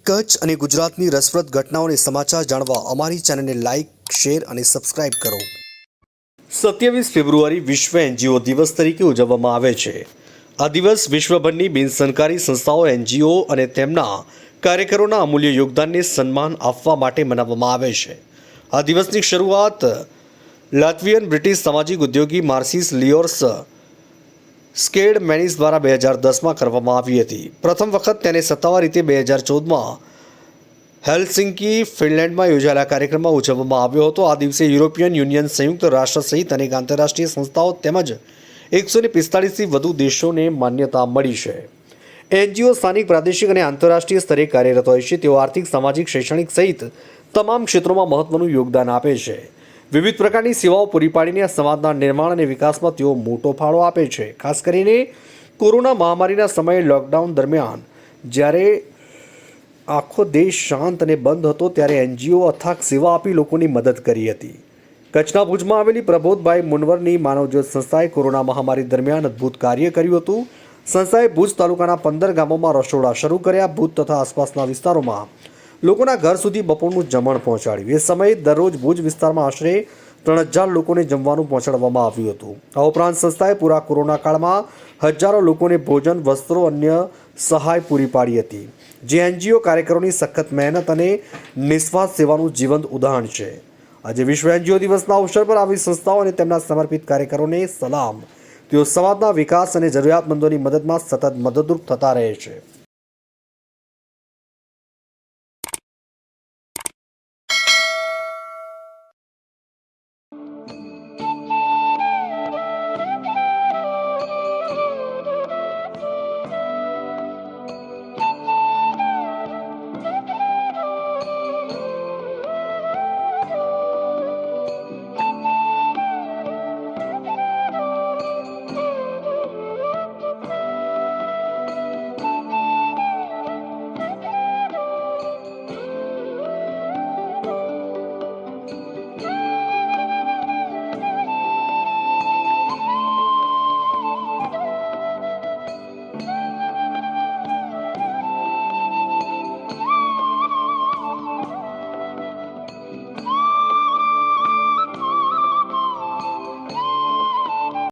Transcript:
કચ્છ અને ગુજરાતની રસપ્રદ ઘટનાઓને સમાચાર જાણવા અમારી ચેનલને લાઇક, શેર અને સબસ્ક્રાઇબ કરો. 27 ફેબ્રુઆરી વિશ્વ એનજીઓ દિવસ તરીકે ઉજવવામાં આવે છે. આ દિવસ વિશ્વભરની બિનસરકારી સંસ્થાઓ એનજીઓ અને તેમના કાર્યકરોના અમૂલ્ય યોગદાનને સન્માન આપવા માટે મનાવવામાં આવે છે. આ દિવસની શરૂઆત લાત્વિયન બ્રિટિશ સામાજિક ઉદ્યોગી માર્સિસ લિયોર્સ સ્કેડ મેનિસ દ્વારા 2010માં કરવામાં આવી હતી. પ્રથમ વખત તેને સત્તાવાર રીતે 2014માં હેલ્સિંકી, ફિનલેન્ડમાં યોજાયેલા કાર્યક્રમમાં ઉજવવામાં આવ્યો હતો. આ દિવસે યુરોપિયન યુનિયન, સંયુક્ત રાષ્ટ્ર સહિત અનેક આંતરરાષ્ટ્રીય સંસ્થાઓ તેમજ 145થી વધુ દેશોને માન્યતા મળી છે. એનજીઓ સ્થાનિક, પ્રાદેશિક અને આંતરરાષ્ટ્રીય સ્તરે કાર્યરત હોય છે. તેઓ આર્થિક, સામાજિક, શૈક્ષણિક સહિત તમામ ક્ષેત્રોમાં મહત્વનું યોગદાન આપે છે. વિવિધ પ્રકારની સેવાઓ પૂરી પાડીને સમાજના નિર્માણ અને વિકાસમાં તેઓ મોટો ફાળો આપે છે. ખાસ કરીને કોરોના મહામારીના સમયે લોકડાઉન દરમિયાન જ્યારે આખો દેશ શાંત અને બંધ હતો ત્યારે એનજીઓ અથાગ સેવા આપી લોકોની મદદ કરી હતી. કચ્છના ભુજમાં આવેલી પ્રબોધભાઈ મુનવરની માનવજ્યોત સંસ્થાએ કોરોના મહામારી દરમિયાન અદ્ભુત કાર્ય કર્યું હતું. સંસ્થાએ ભુજ તાલુકાના 15 ગામોમાં રસોડા શરૂ કર્યા. ભુજ તથા આસપાસના વિસ્તારોમાં લોકોના ઘર સુધી બપોરનું જમણ પહોંચાડ્યું. એ સમયે દરરોજ ભુજ વિસ્તારમાં આશરે 3000 લોકોને જમવાનું પહોંચાડવામાં આવ્યું હતું. આ ઉપરાંત સંસ્થાએ પૂરા કોરોના કાળમાં હજારો લોકોને ભોજન, વસ્ત્રો, અન્ય સહાય પૂરી પાડી હતી, જે એનજીઓ કાર્યકરોની સખત મહેનત અને નિસ્વાર્થ સેવાનું જીવંત ઉદાહરણ છે. આજે વિશ્વ એનજીઓ દિવસના અવસર પર આવી સંસ્થાઓ અને તેમના સમર્પિત કાર્યકરોને સલામ. તેઓ સમાજના વિકાસ અને જરૂરિયાતમંદોની મદદમાં સતત મદદરૂપ થતા રહે છે.